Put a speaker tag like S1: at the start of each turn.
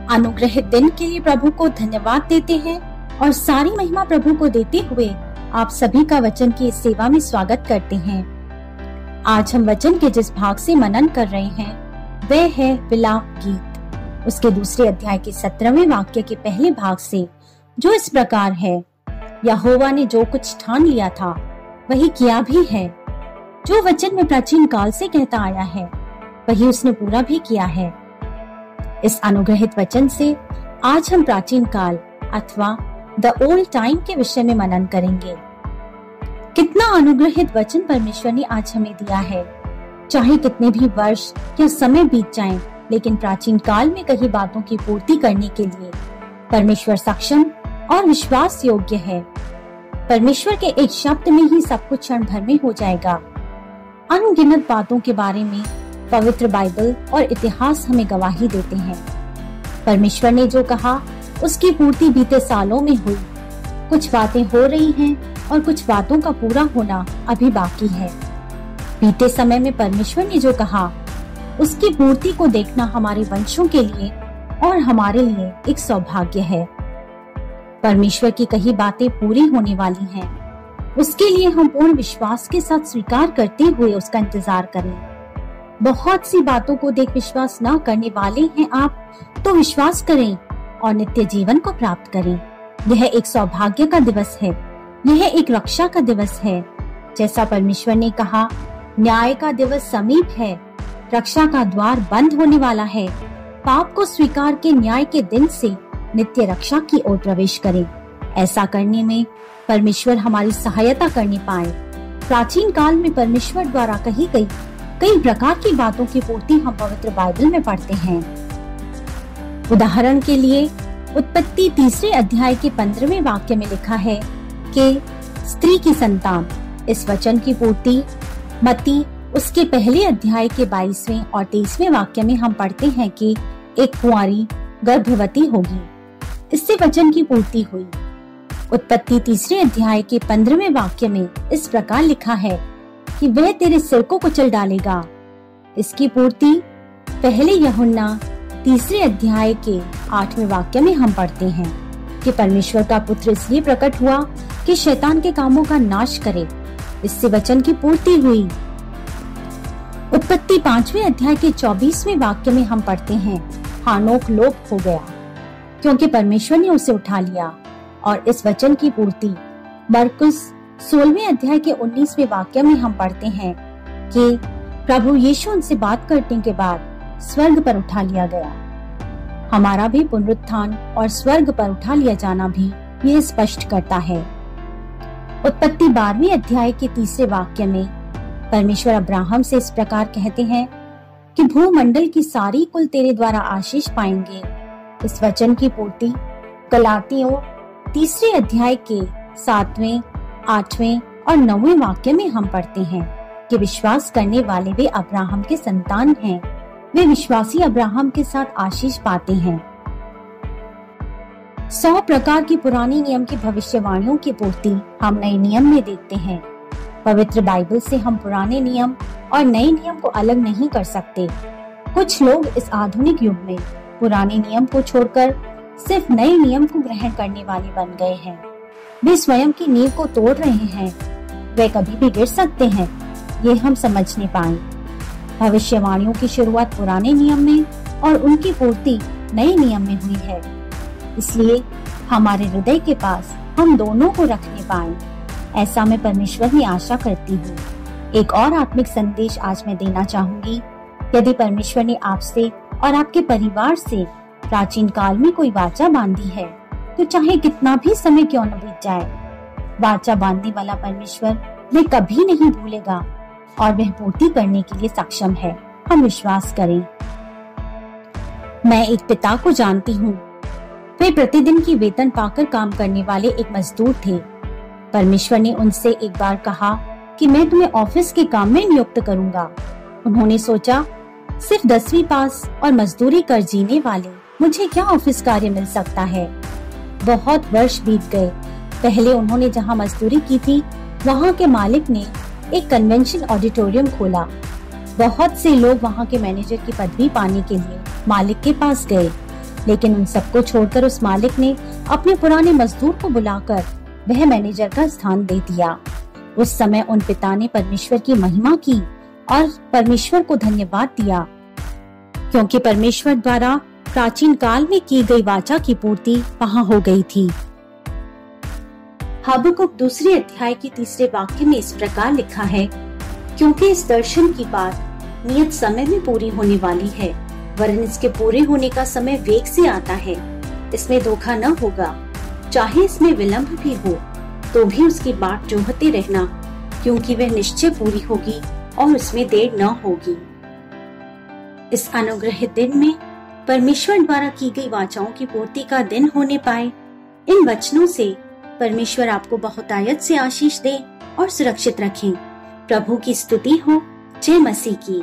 S1: अनुग्रहित दिन के लिए प्रभु को धन्यवाद देते हैं और सारी महिमा प्रभु को देते हुए आप सभी का वचन की इस सेवा में स्वागत करते हैं। आज हम वचन के जिस भाग से मनन कर रहे हैं वह है विलाप गीत, उसके दूसरे अध्याय के 17वें वाक्य के पहले भाग से, जो इस प्रकार है। यहोवा ने जो कुछ ठान लिया था वही किया भी है, जो वचन में प्राचीन काल से कहता आया है वही उसने पूरा भी किया है। इस अनुग्रहित वचन से आज हम प्राचीन काल अथवा द ओल्ड टाइम के विषय में मनन करेंगे। कितना अनुग्रहित वचन परमेश्वर ने आज हमें दिया है। चाहे कितने भी वर्ष या समय बीत जाएं, लेकिन प्राचीन काल में कही बातों की पूर्ति करने के लिए परमेश्वर सक्षम और विश्वास योग्य है। परमेश्वर के एक शब्द में ही सब कुछ क्षण भर में हो जाएगा। अनगिनत बातों के बारे में पवित्र बाइबल और इतिहास हमें गवाही देते हैं। परमेश्वर ने जो कहा उसकी पूर्ति बीते सालों में हुई। कुछ बातें हो रही हैं और कुछ बातों का पूरा होना अभी बाकी है। बीते समय में परमेश्वर ने जो कहा उसकी पूर्ति को देखना हमारे वंशों के लिए और हमारे लिए एक सौभाग्य है। परमेश्वर की कही बातें पूरी होने वाली हैं। उसके लिए हम पूर्ण विश्वास के साथ स्वीकार करते हुए उसका इंतजार करें। बहुत सी बातों को देख विश्वास न करने वाले हैं आप, तो विश्वास करें और नित्य जीवन को प्राप्त करें। यह एक सौभाग्य का दिवस है, यह एक रक्षा का दिवस है। जैसा परमेश्वर ने कहा, न्याय का दिवस समीप है, रक्षा का द्वार बंद होने वाला है। पाप को स्वीकार के न्याय के दिन से नित्य रक्षा की ओर प्रवेश करें। ऐसा करने में परमेश्वर हमारी सहायता करने पाए। प्राचीन काल में परमेश्वर द्वारा कही गई कई प्रकार की बातों की पूर्ति हम पवित्र बाइबल में पढ़ते हैं। उदाहरण के लिए उत्पत्ति 3 अध्याय के 15वें वाक्य में लिखा है कि स्त्री की संतान। इस वचन की पूर्ति मत्ती उसके पहले अध्याय के 22वें और 23वें वाक्य में हम पढ़ते हैं कि एक कुंवारी गर्भवती होगी। इससे वचन की पूर्ति हुई। उत्पत्ति 3 अध्याय के 15वें वाक्य में इस प्रकार लिखा है कि वह तेरे सिर को कुचल डालेगा। इसकी पूर्ति पहले यूहन्ना 3 अध्याय के 8वें वाक्य में हम पढ़ते हैं कि परमेश्वर का पुत्र इसलिए प्रकट हुआ कि शैतान के कामों का नाश करे। इससे वचन की पूर्ति हुई। उत्पत्ति 5वें अध्याय के 24वें वाक्य में हम पढ़ते हैं, हानोक लोप हो गया क्योंकि परमेश्वर ने उसे उठा लिया। और इस वचन की पूर्ति मरकुस 16वें अध्याय के 19वें वाक्य में हम पढ़ते हैं कि प्रभु यीशु उनसे बात करने के बाद स्वर्ग पर उठा लिया गया। हमारा भी पुनरुत्थान और स्वर्ग पर उठा लिया जाना भी यह स्पष्ट करता है। उत्पत्ति 12वें अध्याय के 3 वाक्य में परमेश्वर अब्राहम से इस प्रकार कहते हैं कि भूमंडल की सारी कुल तेरे द्वारा आशीष पाएंगे। इस वचन की पूर्ति गलातियों 3 अध्याय के 7वें, 8वें और 9वें वाक्य में हम पढ़ते हैं कि विश्वास करने वाले वे अब्राहम के संतान हैं। वे विश्वासी अब्राहम के साथ आशीष पाते हैं। 100 प्रकार की पुरानी नियम की भविष्यवाणियों की पूर्ति हम नए नियम में देखते हैं। पवित्र बाइबल से हम पुराने नियम और नए नियम को अलग नहीं कर सकते। कुछ लोग इस आधुनिक युग में पुराने नियम को छोड़कर सिर्फ नए नियम को ग्रहण करने वाले बन गए हैं। वे स्वयं की नींव को तोड़ रहे हैं। वे कभी भी गिर सकते हैं, ये हम समझ नहीं पाए। भविष्यवाणियों की शुरुआत पुराने नियम में और उनकी पूर्ति नए नियम में हुई है। इसलिए हमारे हृदय के पास हम दोनों को रखने पाए, ऐसा मैं परमेश्वर में आशा करती हूँ। एक और आत्मिक संदेश आज मैं देना चाहूंगी। यदि परमेश्वर ने आपसे और आपके परिवार से प्राचीन काल में कोई वाचा बांधी है, तो चाहे कितना भी समय क्यों न बीत जाए, वाचा बांधने वाला परमेश्वर वे कभी नहीं भूलेगा और वह पूर्ति करने के लिए सक्षम है। हम विश्वास करें। मैं एक पिता को जानती हूँ। वे प्रतिदिन की वेतन पाकर काम करने वाले एक मजदूर थे। परमेश्वर ने उनसे एक बार कहा कि मैं तुम्हें ऑफिस के काम में नियुक्त करूंगा। उन्होंने सोचा, सिर्फ 10वीं पास और मजदूरी कर जीने वाले मुझे क्या ऑफिस कार्य मिल सकता है। बहुत वर्ष बीत गए। पहले उन्होंने जहाँ मजदूरी की थी वहाँ के मालिक ने एक कन्वेंशन ऑडिटोरियम खोला। बहुत से लोग वहाँ के मैनेजर की पदवी पाने के लिए मालिक के पास गए। लेकिन उन सबको छोड़कर उस मालिक ने अपने पुराने मजदूर को बुलाकर वह मैनेजर का स्थान दे दिया। उस समय उन पिता ने परमेश्वर की महिमा की और परमेश्वर को धन्यवाद दिया, क्योंकि परमेश्वर द्वारा प्राचीन काल में की गई वाचा की पूर्ति वहां हो गई थी। हबक्कुक दूसरे अध्याय के तीसरे वाक्य में इस प्रकार लिखा है, क्योंकि इस दर्शन की बात नियत समय में पूरी होने वाली है, वरन इसके पूरे होने का समय वेग से आता है। इसमें धोखा न होगा, चाहे इसमें विलंब भी हो तो भी उसकी बाट जोहते रहना, क्योंकि वह निश्चय पूरी होगी और उसमें देर न होगी। इस अनुग्रहित दिन में परमेश्वर द्वारा की गई वाचाओं की पूर्ति का दिन होने पाए, इन वचनों से परमेश्वर आपको बहुतायत से आशीष दे और सुरक्षित रखें। प्रभु की स्तुति हो। जय मसीह की।